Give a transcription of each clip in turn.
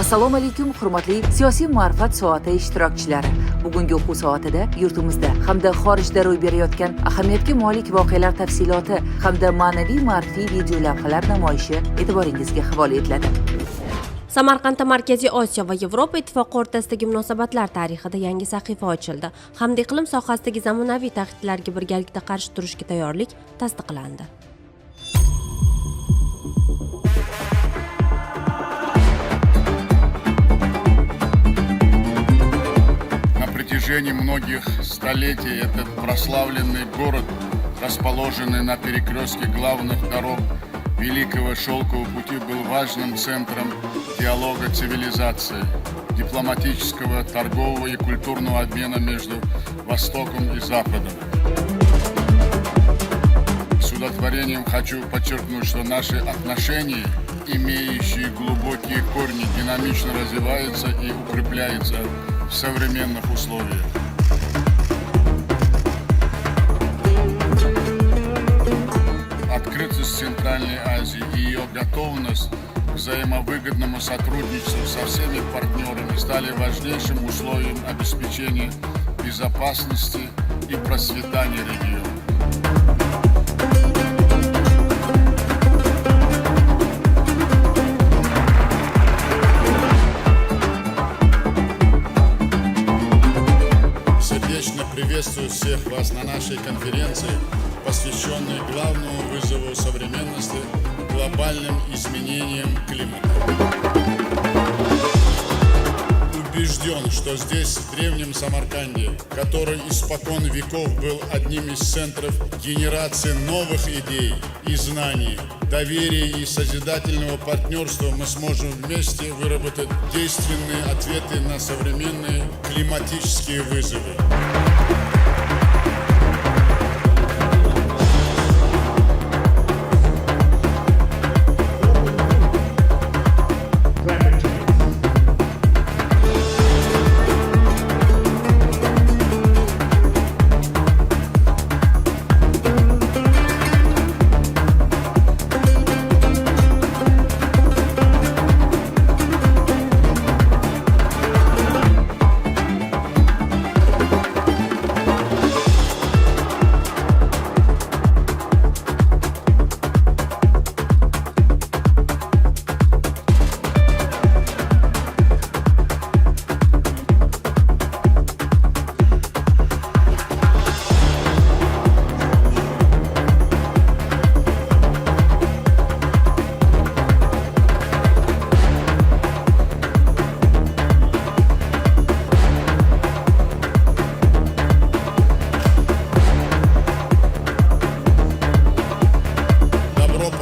Assalomu alaykum, hurmatli siyosiy ma'rifat soati ishtirokchilari. Bugungi o'quv soatida yurtimizda hamda xorijda ro'y berayotgan ahamiyatga molik voqealar tafsiloti hamda ma'naviy ma'rifiy video lavhalar namoyishi e'tiboringizga havola etiladi. Samarqandda Markaziy Osiyo va Yevropa ittifoqi o'rtasidagi munosabatlar tarixida yangi sahifa ochildi. Hamda iqlim sohasidagi zamonaviy tahdidlarga birgalikda qarshi turishga tayyorlik tasdiqlandi. На протяжении многих столетий этот прославленный город, расположенный на перекрестке главных дорог Великого Шелкового пути, был важным центром диалога цивилизации, дипломатического, торгового и культурного обмена между Востоком и Западом. С удовлетворением хочу подчеркнуть, что наши отношения, имеющие глубокие корни, динамично развиваются и укрепляются в современных условиях. Открытость Центральной Азии и ее готовность к взаимовыгодному сотрудничеству со всеми партнерами стали важнейшим условием обеспечения безопасности и процветания региона. Сердечно приветствую всех вас на нашей конференции, посвященной главному вызову современности – глобальным изменениям климата. Убежден, что здесь, в древнем Самарканде, который испокон веков был одним из центров генерации новых идей и знаний, доверия и созидательного партнерства, мы сможем вместе выработать действенные ответы на современные климатические вызовы.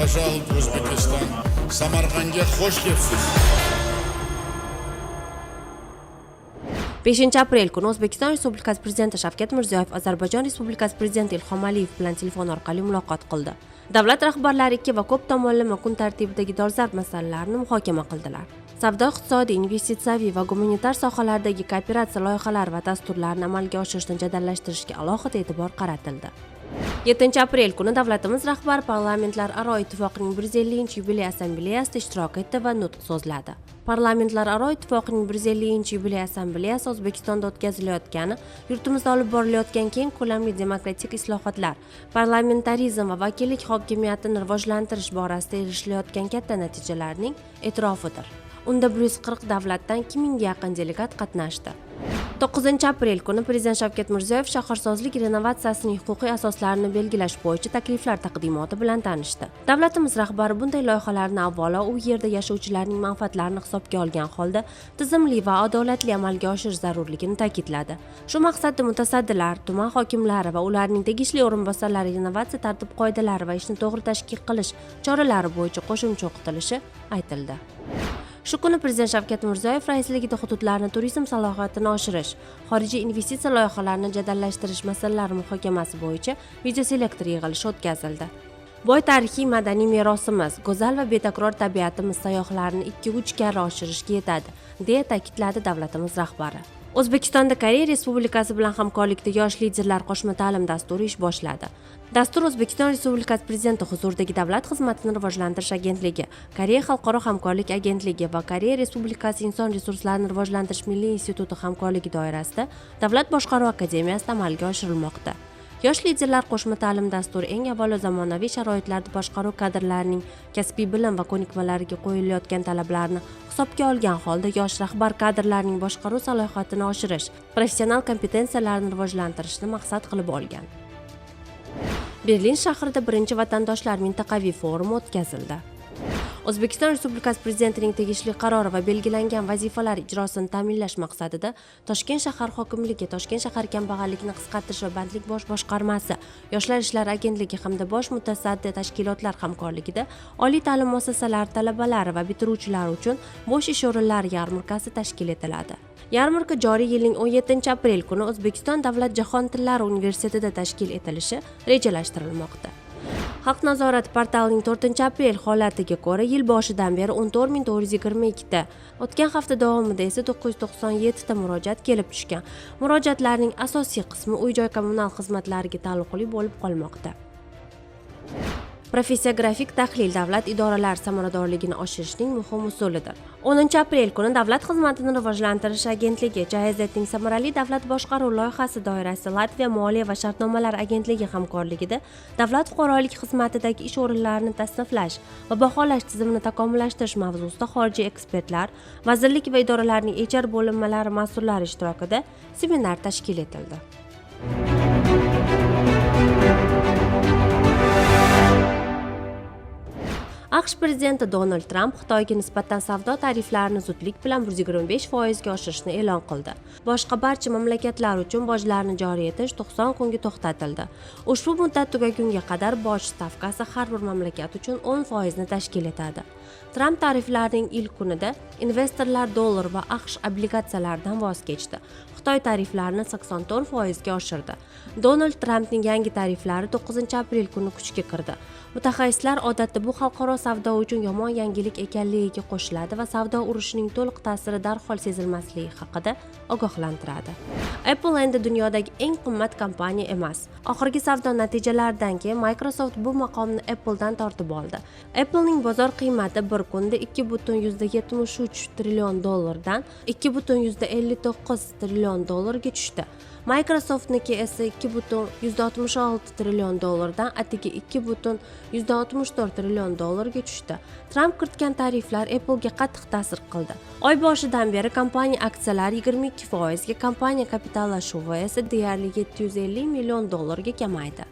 Пожалуйста, в Узбекистан. Samarqandga xush kelibsiz. 5 aprel kuni O'zbekiston Respublikasi Prezidenti Shavkat Mirziyoyev Ozarbayjon Respublikasi Prezidenti Ilhom Aliyev bilan telefon orqali muloqot qildi. Davlat rahbarlari ikki va ko'p tomonlama kun tartibidagi dolzarb masalalarni muhokama qildilar. Savdo-iqtisodiy, investitsiyaviy va gumanitar sohalardagi kooperatsiya loyihalari va dasturlarni amalga oshirishni jadallashtirishga alohida e'tibor qaratildi. 7 aprel kuni davlatimiz rahbari Parlamentlararo ittifoqning 150-yubiley assambleyasida ishtirok etdi va nutq so'zladi. Parlamentlararo ittifoqning 150-yubiley assambleyasi O'zbekistonda o'tkazilayotgani, yurtimizda olib borilayotgan keng ko'lamli demokratik islohotlar, parlamentarizm va vakillik hokimiyatini rivojlantirish borasida erishilayotgan katta natijalarning e'tirofidir. Unda 140 davlatdan 2000 ga yaqin delegat qatnashdi. 9 aprel kuni Prezident Shavkat Mirziyoyev shaharsozlik renovatsiyasining huquqiy asoslarini belgilash bo'yicha takliflar taqdimoti bilan tanishdi. Davlatimiz rahbari bunday loyihalarni avvalo u yerda yashovchilarning manfaatlarini hisobga olgan holda tizimli va adolatli amalga oshirish zarurligini ta'kidladi. Shu maqsadda mutasaddilar, tuman hokimlari va ularning tegishli o'rinbosarlari renovatsiya tartib-qoidalari va ishni to'g'ri tashkil qilish choralari bo'yicha qo'shimcha o'qitilishi aytildi. Shu kuni Prezident Shavkat Mirziyoyev raisligida hududlarni turizm salohiyatini oshirish, xorijiy investitsiya loyihalarini jadallashtirish masalalari muhokamasi bo'yicha videoselektor yig'ilishi o'tkazildi. Boy tarixiy madaniy merosimiz, go'zal va betakror tabiatimiz sayyohlarni 2-3 karra oshirishga yetadi, deya ta'kidladi davlatimiz rahbari. O'zbekistonda Koreya Respublikasi bilan hamkorlikda yosh liderlar qo'shma ta'lim dasturi ish boshladi. Dastur O'zbekiston Respublikasi Prezidenti huzuridagi Davlat xizmatini rivojlantirish agentligi, Koreya xalqaro hamkorlik agentligi va Koreya Respublikasi Inson resurslarini rivojlantirish milliy instituti hamkorligi doirasida Davlat boshqaruvi akademiyasida amalga oshirilmoqda. Yosh liderlar qo'shma ta'lim dasturi eng avvalo zamonaviy sharoitlarda boshqaruv kadrlarining kasbiy bilim va ko'nikmalariga qo'yilayotgan talablarni hisobga olgan holda yosh rahbar kadrlarning boshqaruv salohiyatini oshirish, professional kompetensiyalarini rivojlantirishni maqsad qilib olgan. Berlin shahrida birinchi vatandoshlar mintaqaviy forumi o'tkazildi. O'zbekiston Respublikasi Prezidentining tegishli qarori va belgilangan vazifalar ijrosini ta'minlash maqsadida Toshkent shahar hokimligi, Toshkent shahar kambag'allikni qisqartirish va bandlik bosh boshqarmasi, Yoshlar ishlari agentligi hamda bosh mutasaddi tashkilotlar hamkorligida oliy ta'lim muassasalari talabalari va bitiruvchilari uchun bo'sh ish o'rinlari yarmarkasi tashkil etiladi. Yarmarka joriy yilning 17-aprel kuni O'zbekiston Davlat jahon tillari universitetida tashkil etilishi rejalashtirilmoqda. Xalq nazorati portalining 4-aprel holatiga ko'ra yil boshidan beri 14422 ta, o'tgan hafta davomida esa 997 ta murojaat kelib tushgan. Murojaatlarning asosiy qismi uy-joy kommunal xizmatlariga taalluqli bo'lib qolmoqda. Professiya grafik tahlil davlat idoralari samaradorligini oshirishning muhim usulidir. 10-aprel kuni Davlat xizmatini rivojlantirish agentligi JHZning samarali davlat boshqaruv loyihasi doirasida Latviya Moliya va shartnomalar agentligi hamkorligida davlat fuqarolik xizmatidagi ish o'rinlarini tasniflash va baholash tizimini takomillashtirish mavzusida xorijiy ekspertlar, vazirlik va idoralarning HR bo'linmalari mas'ullari ishtirokida seminar tashkil etildi. AQSh prezidenti Donald Tramp Xitoyga nisbatan savdo tariflarini zudlik bilan 125% ga oshirishni e'lon qildi. Boshqa barcha mamlakatlar uchun bojlarni joriy etish 90 kunga to'xtatildi. Ushbu muddat tugagunga qadar boj stavkasi har bir mamlakat uchun 10% ni tashkil etadi. Tramp tariflarning ilk kunida investorlar dollar va AQSh obligatsiyalaridan voz kechdi. Xitoy tariflarini 84% ga oshirdi. Donald Trampning yangi tariflari 9-aprel kuni kuchga kirdi. Mutaxassislar odatda bu xalqaro savdo uchun yomon yangilik ekanligiga qo'shiladi va savdo urushining to'liq ta'siri darhol sezilmasligi haqida ogohlantiradi. Apple endi dunyodagi eng qimmat kompaniya emas. Oxirgi savdo natijalaridan keyin Microsoft bu maqomni Apple'dan tortib oldi. Apple'ning bozor qiymati bir kunda 2,73 trillion dollardan 2,59 trillion dollarga tushdi. Microsoftniki esa 2,166 trillion dollardan atigi 2,164 trillion dollarga tushdi. Tramp kiritgan tariflar Apple'ga qattiq ta'sir qildi. Oy boshidan beri kompaniya aksiyalari 22% ga, kompaniya kapitallashuvi esa deyarli 750 million dollarga kamaydi.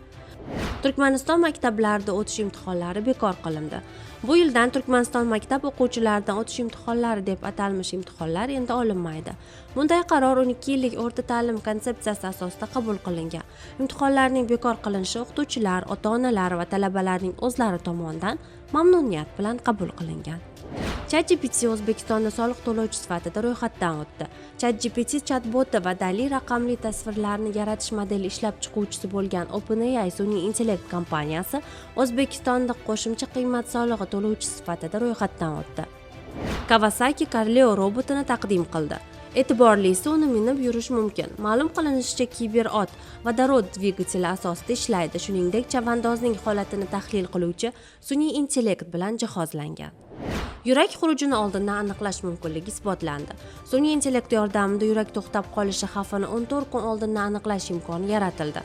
Turkmaniston maktablarida o'tish imtihonlari bekor qilindi. Bu yildan Turkmaniston maktab o'quvchilaridan o'tish imtihonlari deb atalmish imtihonlar endi olinmaydi. Bunday qaror 12 yillik o'rta ta'lim konsepsiyasi asosida qabul qilingan. Imtihonlarning bekor qilinishi o'qituvchilar, ota-onalar va talabalarning o'zlari tomonidan mamnuniyat bilan qabul qilingan. ChatGPT O'zbekistonda soliq to'lovchi sifatida ro'yxatdan o'tdi. ChatGPT chatboti va DALL-E raqamli tasvirlarni yaratish modeli ishlab chiquvchisi bo'lgan OpenAI sun'iy intellekt kompaniyasi O'zbekistonda qo'shimcha qiymat solig'i to'lovchi sifatida ro'yxatdan o'tdi. Kawasaki Carleo robotini taqdim qildi. E'tiborlisi uni minib yurish mumkin. Ma'lum qilinishicha, kiberot vodorod dvigateli asosida ishlaydi. Shuningdek, chavandozning holatini tahlil qiluvchi sun'iy intellekt bilan jihozlangan. Yurak xurujini oldindan aniqlash mumkinligi isbotlandi. Sun'iy intellekt yordamida yurak to'xtab qolishi xavfini 14 kun oldindan aniqlash imkoni yaratildi.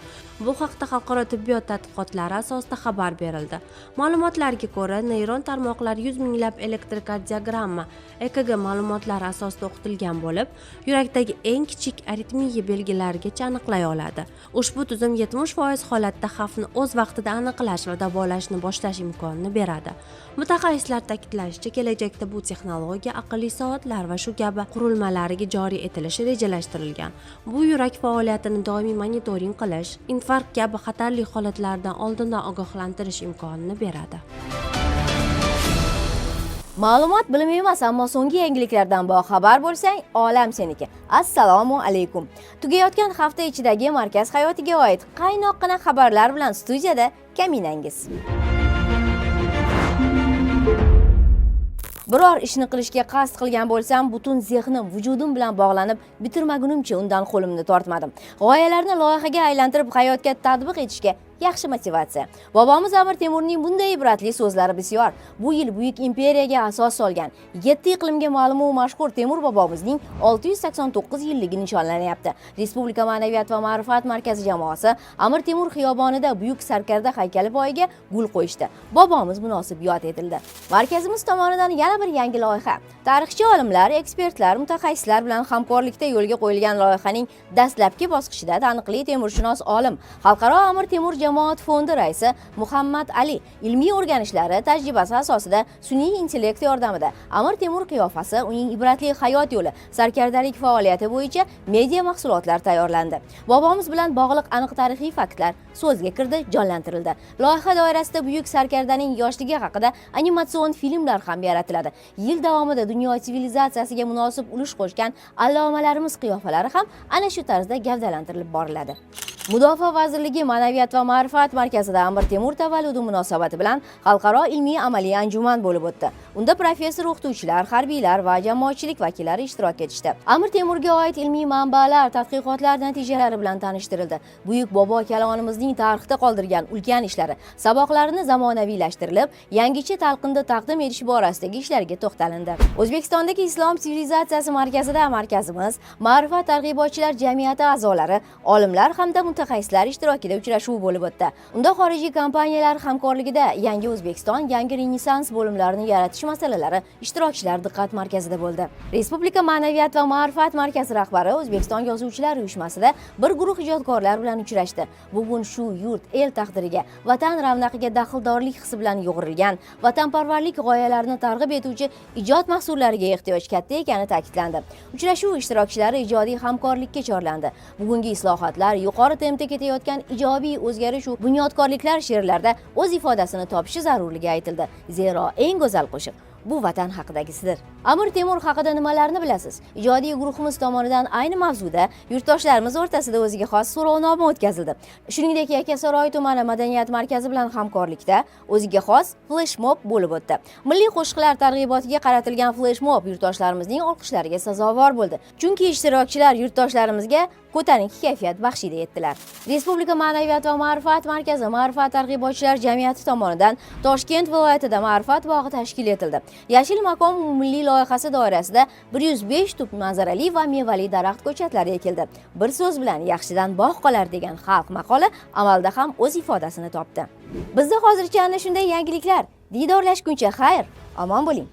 Bu haqda xalqaro tibbiyot tadqiqotlari asosida xabar berildi. Ma'lumotlarga ko'ra, neyron tarmoqlar 100 minglab elektrokardiogramma (EKG) ma'lumotlari asosida o'qitilgan bo'lib, yurakdagi eng kichik aritmiya belgilarigacha aniqlay oladi. Ushbu tizim 70% holatda xavfni o'z vaqtida aniqlash va davolashni boshlash imkonini beradi. Mutaxassislar ta'kidlashicha, kelajakda bu texnologiya aqlli soatlar va shu kabi qurilmalariga joriy etilishi rejalashtirilgan. Bu yurak faoliyatini doimiy monitoring qilish, infarkt kabi xatarli holatlardan oldindan ogohlantirish imkonini beradi. Ma'lumot bilim emas, ammo so'nggi yangiliklardan boxabar bo'lsang, olam seniki. Assalomu alaykum. Tugayotgan hafta ichidagi markaz hayotiga oid qaynoqqina xabarlar bilan studiyada kaminangiz. Biror ishni qilishga qasd qilgan bo'lsam, butun zehnim, vujudim bilan bog'lanib, bitirmagunimcha undan qo'limni tortmadim. G'oyalarni loyihaga aylantirib, hayotga tatbiq etishga yaxshi motivatsiya. Bobomiz Amir Temurning bunday ibratli so'zlari bisyor. Bu yil buyuk imperiyaga asos solgan 7 iqlimga ma'lum va mashhur Temur bobomizning 689 yilligi nishonlanyapti. Respublika Ma'naviyat va ma'rifat markazi jamoasi Amir Temur xiyobonida buyuk sarkarda haykali poyiga gul qo'yishdi. Bobomiz munosib yod etildi. Markazimiz tomonidan yana bir yangi loyiha. Tarixchi olimlar, ekspertlar, mutaxassislar bilan hamkorlikda yo'lga qo'yilgan loyihaning dastlabki bosqichida taniqli temurshunos olim, Xalqaro Amir Temur jamoat fondi raisi Muhammad Ali ilmiy o'rganishlari tajribasi asosida sun'iy intellekt yordamida Amir Temur qiyofasi, uning ibratli hayot yo'li, sarkardalik faoliyati bo'yicha media mahsulotlar tayyorlandi. Bobomiz bilan bog'liq aniq tarixiy faktlar so'zga kirdi, jonlantirildi. Loyiha doirasida buyuk sarkardaning yoshligi haqida animatsion filmlar ham yaratiladi. Yil davomida dunyo sivilizatsiyasiga munosib ulush qo'shgan allomalarimiz qiyofalari ham ana shu tarzda gavdalantirilib boriladi. Mudofaa vazirligi Ma'naviyat va ma'rifat markazida Amir Temur tavalludi munosabati bilan xalqaro ilmiy amaliy anjuman bo'lib o'tdi. Unda professor, o'qituvchilar, harbiylar va jamoatchilik vakillari ishtirok etishdi. Amir Temurga oid ilmiy manbalar, tadqiqotlar natijalari bilan tanishtirildi. Buyuk bobo kalonimizning tarixda qoldirgan ulkan ishlari, saboqlarini zamonaviylashtirilib, yangicha talqinda taqdim etish borasidagi ishlarga to'xtalindi. O'zbekistondagi Islom sivilizatsiyasi markazida markazimiz ma'rifat targ'ibotchilar jamiyati a'zolari, olimlar hamda mutaxassislar ishtirokida uchrashuv bo'lib o'tdi. Unda xorijiy kompaniyalar hamkorligida yangi O'zbekiston, yangi Renessans bo'limlarini yaratish masalalari ishtirokchilar diqqat markazida bo'ldi. Respublika Ma'naviyat va ma'rifat markazi rahbari O'zbekiston yozuvchilar uyushmasida bir guruh ijodkorlar bilan uchrashdi. Bugun shu yurt el taqdiriga, vatan ravnaqiga daxldorlik hissi bilan yo'g'rilgan, vatanparvarlik g'oyalarini targ'ib etuvchi ijod mahsullariga ehtiyoj katta ekani ta'kidlandi. Uchrashuv ishtirokchilari ijodiy hamkorlikka chorlandi. Bugungi islohotlar yuqori tempda ketayotgan ijobiy o'zgarish va bunyodkorliklar she'rlarda o'z ifodasini topishi zarurligi aytildi. Zero eng go'zal qo'shiq bu vatan haqidagisidir. Amir Temur haqida nimalarni bilasiz? Ijodiy guruhimiz tomonidan ayni mavzuda yurtdoshlarimiz o'rtasida o'ziga xos so'rovnoma o'tkazildi. Shuningdek, Yakkasaroy tumani madaniyat markazi bilan hamkorlikda o'ziga xos flash mob bo'lib o'tdi. Milliy qo'shiqlar targ'ibotiga qaratilgan flash mob yurtdoshlarimizning olqishlariga sazovor bo'ldi. Chunki ishtirokchilar yurtdoshlarimizga ko'tarinki kayfiyat baxshida etdilar. Respublika Ma'naviyat va ma'rifat markazi ma'rifat targ'ibotchilar jamiyati tomonidan Toshkent viloyatida ma'rifat bog'i tashkil etildi. Yashil makon umummilliy loyihasi doirasida 105 tup manzarali va mevali daraxt ko'chatlari ekildi. Bir so'z bilan yaxshidan bog' qolar degan xalq maqoli amalda ham o'z ifodasini topdi. Bizda hozircha ana shunday yangiliklar. Diydorlashguncha xayr, omon bo'ling.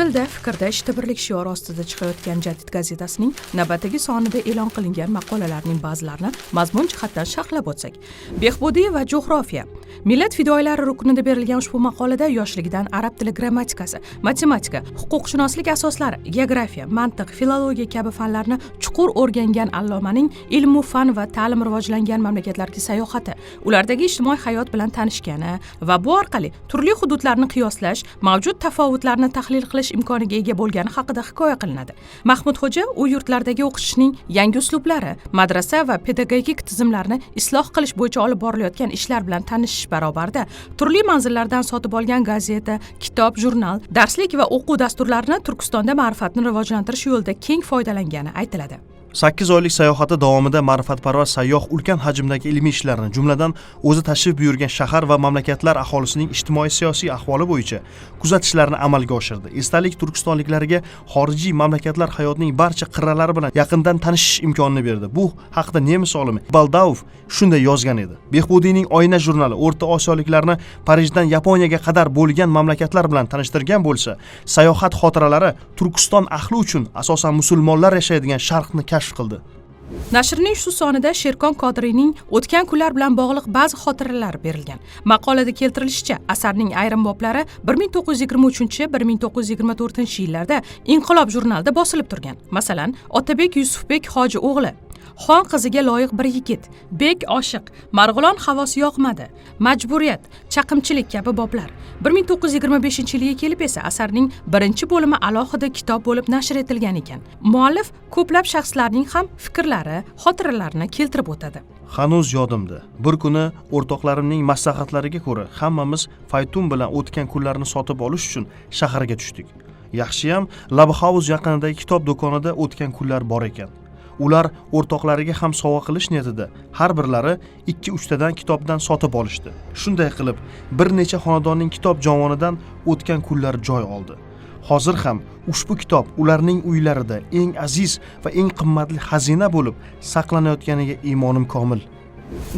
Tilda, fikrda, ishda birlik shiori ostida chiqayotgan Jadid gazetasining navbatdagi sonida e'lon qilingan maqolalarning ba'zilarini mazmun jihatdan sharhlab o'tsak. Behbudiy va jo'g'rofiya. Millat fidoyilari ruknida berilgan ushbu maqolada yoshligidan arab tili grammatikasi, matematika, huquqshunoslik asoslari, geografiya, mantiq, filologiya kabi fanlarni chuqur o'rgangan allomaning ilm-u fan va ta'lim rivojlangan mamlakatlarga sayohati, ulardagi ijtimoiy hayot bilan tanishgani va bu orqali turli hududlarni qiyoslash, mavjud tafovutlarni tahlil qilish imkoniga ega bo'lgani haqida hikoya qilinadi. Mahmudxo'ja u yurtlardagi o'qitishning yangi uslublari, madrasa va pedagogik tizimlarni isloh qilish bo'yicha olib borilayotgan ishlar bilan tanishish barobarida turli manzillardan sotib olgan gazeta, kitob, jurnal, darslik va o'quv dasturlarini Turkistonda ma'rifatni rivojlantirish yo'lida keng foydalangani aytiladi. 8 oylik sayohati davomida ma'rifatparvar sayyoh ulkan hajmdagi ilmiy ishlarni, jumladan o'zi tashrif buyurgan shahar va mamlakatlar aholisining ijtimoiy-siyosiy ahvoli bo'yicha kuzatishlarni amalga oshirdi. Esdalik turkistonliklarga xorijiy mamlakatlar hayotining barcha qirralari bilan yaqindan tanishish imkonini berdi. Bu haqda nemis olimi Baldauf shunday yozgan edi. Behbudiyning Oyna jurnali O'rta Osiyoliklarni Parijdan Yaponiyaga qadar bo'lgan mamlakatlar bilan tanishtirgan bo'lsa, sayohat xotiralari Turkiston ahli uchun asosan musulmonlar yashaydigan sharqni kashf qildi. Nashrning shu sonida Sherkon Qodiriyning o'tgan kunlar bilan bog'liq ba'zi xotiralar berilgan. Maqolada keltirilishicha, asarning ayrim boblari 1923-1924-yillarda Inqilob jurnalida bosilib turgan. Masalan, Otabek Yusufbek hoji o'g'li, Xon qiziga loyiq bir yigit, Bek oshiq, Marg'ilon havosi yoqmadi, Majburiyat, Chaqimchilik kabi boblar. 1925-yilga kelib esa asarning birinchi bo'limi alohida kitob bo'lib nashr etilgan ekan. Muallif ko'plab shaxslarning ham fikrlari, xotiralarini keltirib o'tadi. Hanuz yodimda. Bir kuni o'rtoqlarimning maslahatlariga ko'ra hammamiz Faytun bilan o'tgan kunlarni sotib olish uchun shaharga tushdik. Yaxshiyam Lab House yaqinidagi kitob do'konida o'tgan kunlar bor ekan. Ular o'rtoqlariga ham sovg'a qilish niyatida har birlari 2-3 tadan kitobdan sotib olishdi. Shunday qilib, bir necha xonadonning kitob javonidan o'tgan kunlar joy oldi. Hozir ham ushbu kitob ularning uylarida eng aziz va eng qimmatli xazina bo'lib saqlanayotganiga imonim komil.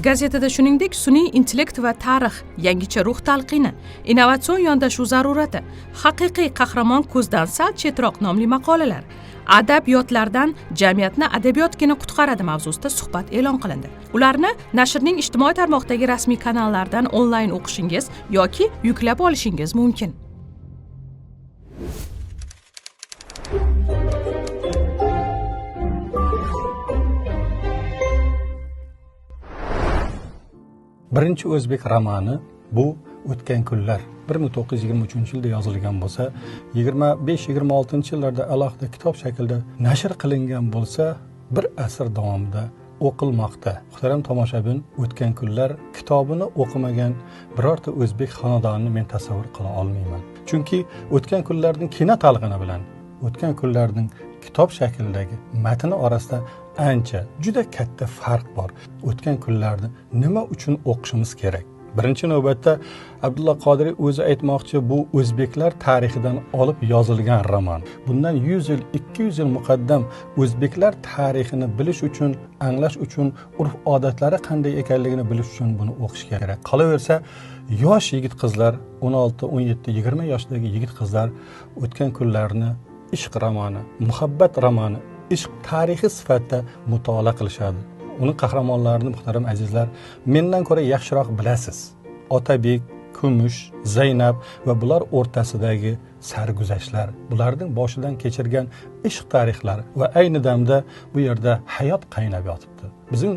Gazetada shuningdek sun'iy intellekt va tarix, yangicha ruh talqini, innovatsion yondashuv zarurati, haqiqiy qahramon ko'zdan sal chetroq nomli maqolalar, adabiyotlardan jamiyatni adabiyotgina qutqaradi mavzusida suhbat e'lon qilindi. Ularni nashrning ijtimoiy tarmoqdagi rasmiy kanallardan onlayn o'qishingiz yoki yuklab olishingiz mumkin. Birinchi o'zbek romani bu o'tgan kunlar 1923-yilda yozilgan bo'lsa, 25-26-yillarda alohida kitob shaklida nashr qilingan bo'lsa, bir asr davomida o'qilmoqda. Muhtaram tomoshabin, o'tgan kunlar kitobini o'qimagan birorta o'zbek xonadonini men tasavvur qila olmayman. Chunki o'tgan kunlarning kino talqini bilan o'tgan kunlarning kitob shaklidagi matni orasida ancha juda katta farq bor. O'tgan kunlarni nima uchun o'qishimiz kerak? Birinchi navbatda Abdulla Qodiriy o'zi aytmoqchi, bu o'zbeklar tarixidan olib yozilgan roman. Bundan 100 yil, 200 yil muqaddam o'zbeklar tarixini bilish uchun, anglash uchun, urf-odatlari qanday ekanligini bilish uchun buni o'qish kerak. Qolaversa, yosh yigit qizlar, 16, 17, 20 yoshdagi yigit qizlar o'tgan kunlarni ishq romani, muhabbat romani, ishq tarixi sifatida mutolaa qilishadi. Uning qahramonlarini muhtaram azizlar, mendan ko'ra yaxshiroq bilasiz. Otabek, Kumush, Zaynab va bular o'rtasidagi sarguzashtlar, bularning boshidan kechirgan ishq tarixlari va ayni damda bu yerda hayot qaynab yotibdi. Bizning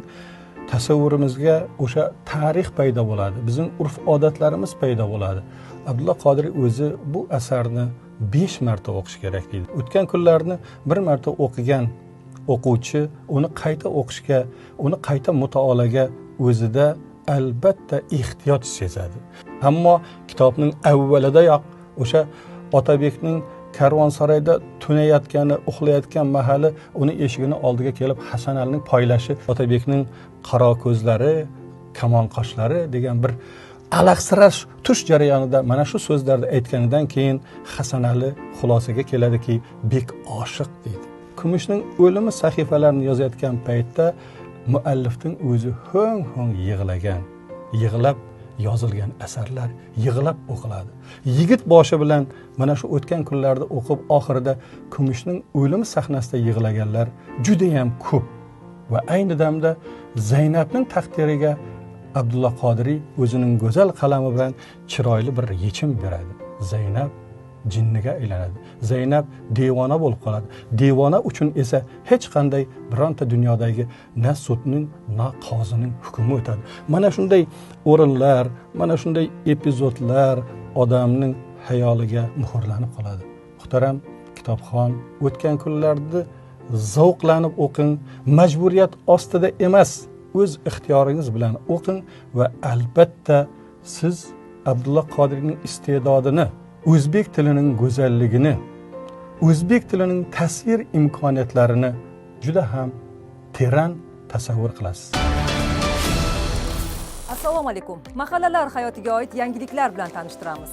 tasavvurimizga o'sha tarix paydo bo'ladi, bizning urf-odatlarimiz paydo bo'ladi. Abdulla Qodiriy o'zi bu asarni 5 marta o'qish kerak deydi. O'tgan kunlarni bir marta o'qigan o'quvchi uni qayta o'qishga, uni qayta mutolaaga o'zida albatta ehtiyoj sezadi. Ammo kitobning avvalidayoq o'sha Otabekning karvonsaroyda tunayotgani, uxlayotgan mahali uni eshigini oldiga kelib Hasanalining poylashi, Otabekning qaro ko'zlari, kamon qoshlari degan bir alaqsirash tush jarayonida mana shu so'zlarni aytganidan keyin Hasanali xulosaga keladiki, bek oshiq deydi. Kumushning o'limi sahifalarini yozayotgan paytda muallifning o'zi ho'ng yig'lagan. Yig'lab yozilgan asarlar yig'lab o'qiladi. Yigit boshi bilan mana shu o'tgan kunlarda o'qib oxirida Kumushning o'limi sahnasida yig'laganlar juda ham ko'p. Va ayni damda Zaynabning taqdiriga Abdulla Qodiriy o'zining go'zal qalami bilan chiroyli bir yechim beradi. Zaynab jinniga aylanadi. Zaynab devona bo'lib qoladi. Devona uchun esa hech qanday bironta dunyodagi na sudning, na qozining hukmi o'tadi. Mana shunday o'rinlar, mana shunday epizodlar odamning hayoliga muhrlanib qoladi. Muhtaram kitobxon, o'tgan kunlarda zavqlanib o'qing, majburiyat ostida emas, o'z ixtiyoringiz bilan o'qing va albatta siz Abdulla Qodiriyning iste'dodini, o'zbek tilining go'zalligini, o'zbek tilining tasvir imkoniyatlarini juda ham teran tasavvur qilasiz. Assalomu alaykum. Mahallalar hayotiga oid yangiliklar bilan tanishtiramiz.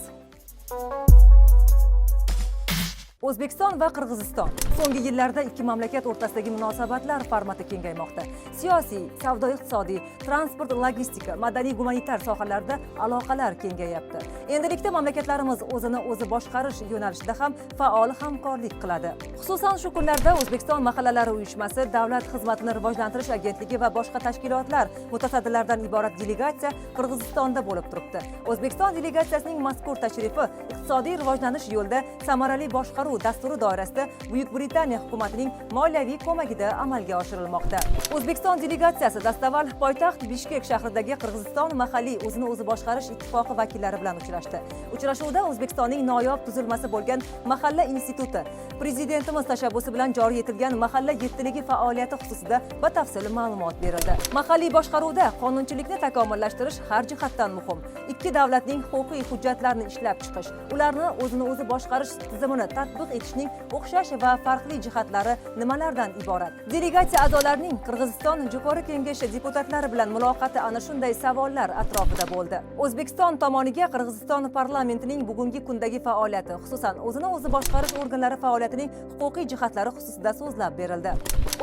O'zbekiston va Qirg'iziston so'nggi yillarda ikki mamlakat o'rtasidagi munosabatlar formati kengaymoqda. Siyosiy, savdo-iqtisodiy, transport, logistika, madaniy-gumanitar sohalarda aloqalar kengayapti. Endilikda mamlakatlarimiz o'zini o'zi boshqarish yo'nalishida ham faol hamkorlik qiladi. Xususan shu kunlarda O'zbekiston mahallalari uyushmasi, Davlat xizmatini rivojlantirish agentligi va boshqa tashkilotlar mutasaddilaridan iborat delegatsiya Qirg'izistonda bo'lib turibdi. O'zbekiston delegatsiyasining mazkur tashrifi iqtisodiy rivojlanish yo'lida samarali boshqaruv dasturi doirasida Buyuk Britaniya hukumatining moliyaviy ko'magida amalga oshirilmoqda. O'zbekiston delegatsiyasi dastavval poytaxt Bishkek shahridagi Qirg'iziston mahalliy o'zini o'zi boshqarish ittifoqi vakillari bilan uchrashdi. Uchrashuvda O'zbekistonning noyob tuzilmasi bo'lgan Mahalla instituti, prezidentimiz tashabbusi bilan joriy etilgan mahalla yettiligi faoliyati xususida batafsil ma'lumot berildi. Mahalliy boshqaruvda qonunchilikni takomillashtirish har jihatdan muhim. Ikki davlatning huquqiy hujjatlarini ishlab chiqish, ularni o'zini o'zi boshqarish tizimini tatbiq etishning o'xshash va farqli jihatlari nimalardan iborat? Delegatsiya a'zolarining Qirg'iziston Jo'qorg'i Kengashi deputatlari bilan muloqoti ana shunday savollar atrofida bo'ldi. O'zbekiston tomoniga Qirg'iziston parlamentining bugungi kundagi faoliyati, xususan o'zini o'zi boshqarish organlari faoliyatining huquqiy jihatlari xususida so'zlab berildi.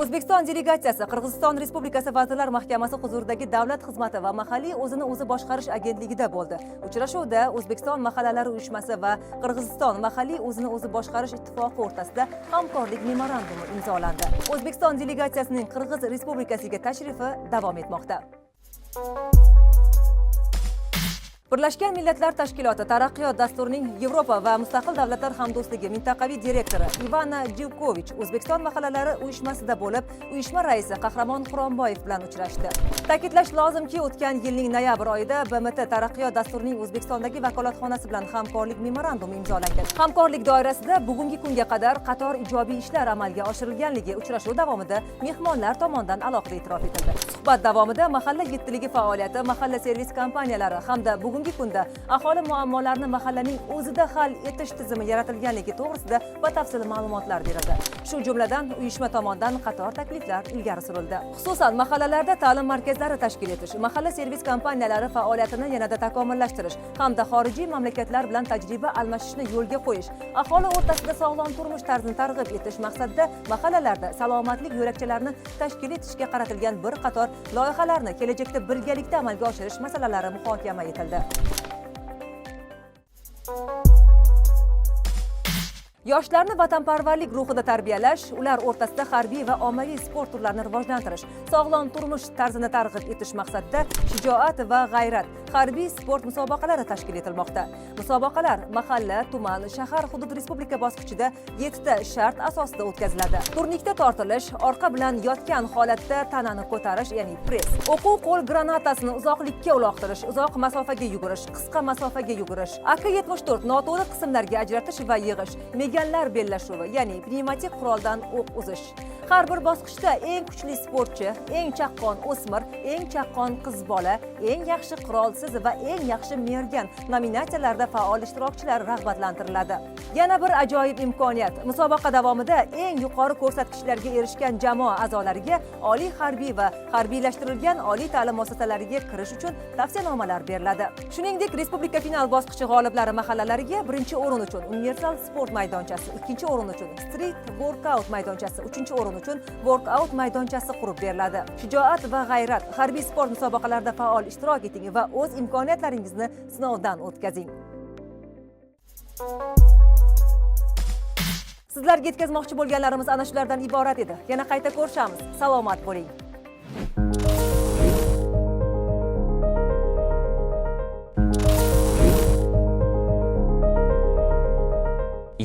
O'zbekiston delegatsiyasi Qirg'iziston Respublikasi Vazirlar Mahkamasi huzuridagi Davlat xizmati va mahalliy o'zini o'zi boshqarish agentligida bo'ldi. Uchrashuvda O'zbekiston mahallalari uyushmasi va Qirg'iziston mahalliy o'zini o'zi boshqarish ittifoqi o'rtasida hamkorlik memorandumi imzolandi. O'zbekiston delegatsiyasining Qirg'iz Respublikasiga tashrifi davom etmoqda. Birlashgan Millatlar Tashkiloti Taraqqiyot dasturining Yevropa va Mustaqil Davlatlar hamdo'stligi mintaqaviy direktori Ivana Jivkovich O'zbekiston mahallalari uyushmasida bo'lib, uyushma raisi Qahramon Xuromboyev bilan uchrashdi. Ta'kidlash lozimki, o'tgan yilning noyabr oyida BMT Taraqqiyot dasturining O'zbekistondagi vakolatxonasi bilan hamkorlik memorandumi imzolangan. Hamkorlik doirasida bugungi kunga qadar qator ijobiy ishlar amalga oshirilganligi uchrashuv davomida mehmonlar tomonidan alohida e'tirof etildi. Suhbat davomida mahalla yettiligi faoliyati, mahalla servis kompaniyalari hamda bugungi kunda aholi muammolarini mahallaning o'zida hal etish tizimi yaratilganligi to'g'risida batafsil ma'lumotlar berildi. Shu jumladan uyushma tomonidan qator takliflar ilgari surildi. Xususan, mahallalarda ta'lim markazlari tashkil etish, mahalla servis kompaniyalari faoliyatini yanada takomillashtirish hamda xorijiy mamlakatlar bilan tajriba almashishni yo'lga qo'yish, aholi o'rtasida sog'lom turmush tarzini targ'ib etish maqsadida mahallalarda salomatlik yo'lakchalarini tashkil etishga qaratilgan bir qator loyihalarni kelajakda birgalikda amalga oshirish masalalari muhokama etildi. Yoshlarni vatanparvarlik ruhida tarbiyalash, ular o'rtasida harbiy va ommaviy sport turlarini rivojlantirish, sog'lom turmush tarzini targ'ib etish maqsadida shijoat va g'ayrat harbiy sport musobaqalari tashkil etilmoqda. Musobaqalar mahalla, tuman, shahar, hudud respublika bosqichida 7 ta shart asosida o'tkaziladi. Turnikda tortilish, orqa bilan yotgan holatda tanani ko'tarish, ya'ni press, o'quv qo'l granatasini uzoqlikka uloqtirish, uzoq masofaga yugurish, qisqa masofaga yugurish, AK-74 noto'g'ri qismlarga ajratish va yig'ish, meganlar bellashuvi, ya'ni pnevmatik quroldan o'q uzish. Har bir bosqichda eng kuchli sportchi, eng chaqqon o'smir, eng chaqqon qiz bola, eng yaxshi qurolsiz va eng yaxshi mergan nominatsiyalarda faol ishtirokchilar rag'batlantiriladi. Yana bir ajoyib imkoniyat. Musobaqa davomida eng yuqori ko'rsatkichlarga erishgan jamoa a'zolariga oliy harbiy va harbiylashtirilgan oliy ta'lim muassasalariga kirish uchun tavsiyanomalar beriladi. Shuningdek, respublika final bosqichi g'oliblari mahallalariga birinchi o'rin uchun universal sport maydonchasi, ikkinchi o'rin uchun street workout maydonchasi, uchinchi o'rin uchun workout maydonchasi qurib beriladi. Shijoat va g'ayrat harbiy sport musobaqalarida faol ishtirok eting va o'z imkoniyatlaringizni sinovdan o'tkazing. Sizlarga yetkazmoqchi bo'lganlarimiz ana shulardan iborat edi. Yana qayta ko'rishamiz. Salomat bo'ling.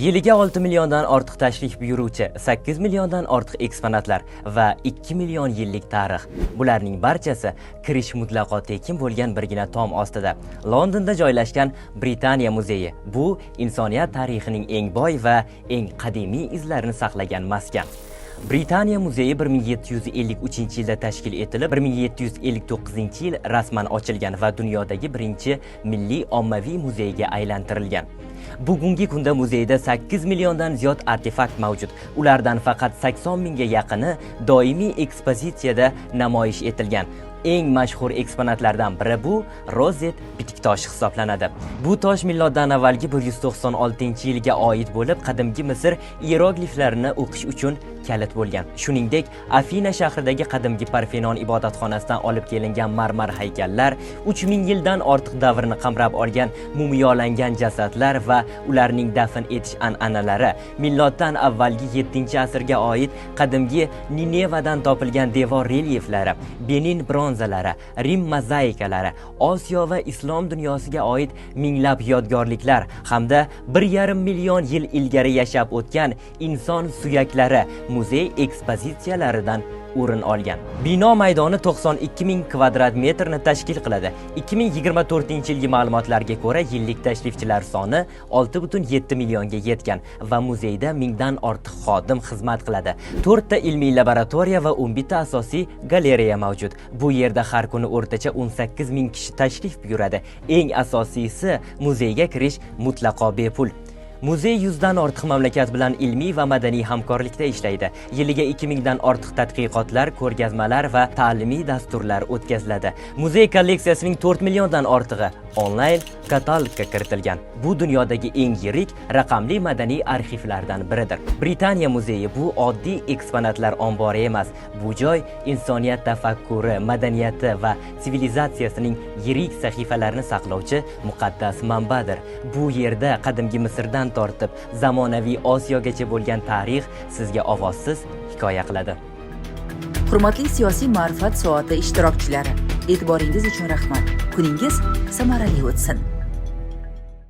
Yiliga 6 milliondan ortiq tashrif buyuruvchi, 8 milliondan ortiq eksponatlar va 2 million yillik tarix. Bularning barchasi kirish mutlaqo tekin bo'lgan birgina tom ostida. Londonda joylashgan Britaniya muzeyi. Bu insoniyat tarixining eng boy va eng qadimiy izlarini saqlagan maskan. Britaniya muzeyi 1753-yilda tashkil etilib, 1759-yil rasman ochilgan va dunyodagi birinchi milliy ommaviy muzeyga aylantirilgan. Bugungi kunda muzeyda 8 milliondan ziyod artefakt mavjud. Ulardan faqat 80 mingga yaqini doimiy ekspozitsiyada namoyish etilgan. Eng mashhur eksponatlardan biri bu rozet bitik tosh hisoblanadi. Bu tosh miloddan avvalgi 196-yilga oid bo'lib, qadimgi Misr ierogliflarini o'qish uchun kalit bo'lgan. Shuningdek, Afina shahridagi qadimgi Parfenon ibodatxonasidan olib kelingan marmar haykallar, 3000 yildan ortiq davrni qamrab olgan mumiyolangan jasadlar va ularning dafn etish an'analari, miloddan avvalgi 7-asrga oid qadimgi Ninevadan topilgan devor relyeflari, Benin bronz bronzalari, Rim mozaikalari, Osiyo va islom dunyosiga oid minglab yodgorliklar hamda 1,5 million yil ilgari yashab o'tgan inson suyaklari muzey ekspozitsiyalaridan o'rin olgan. Bino maydoni 92 ming kvadrat metrni tashkil qiladi. 2024-yilgi ma'lumotlarga ko'ra, yillik tashrifchilar soni 6,7 millionga yetgan va muzeyda 1000 dan ortiq xodim xizmat qiladi. 4 ta ilmiy laboratoriya va 11 ta asosiy galereya mavjud. Bu yerda har kuni o'rtacha 18 ming kishi tashrif buyuradi. Eng asosiysi, muzeyga kirish mutlaqo bepul. Muzey 100 dan ortiq mamlakat bilan ilmiy va madaniy hamkorlikda ishlaydi. Yiliga 2000 dan ortiq tadqiqotlar, ko'rgazmalar va ta'limiy dasturlar o'tkaziladi. Muzey kolleksiyasining 4 milliondan ortig'i onlayn katalogga kiritilgan. Bu dunyodagi eng yirik raqamli madaniy arxivlardan biridir. Britaniya muzeyi bu oddiy eksponatlar ombori emas. Bu joy insoniyat tafakkuri, madaniyati va sivilizatsiyasining yirik sahifalarini saqlovchi muqaddas manbadir. Bu yerda qadimgi Misrdan tortib zamonaviy Osiyogacha bo'lgan tarix sizga ovozsiz hikoya qiladi. Hurmatli siyosiy ma'rifat soati ishtirokchilari, e'tiboringiz uchun rahmat. Kuningiz samarali o'tsin.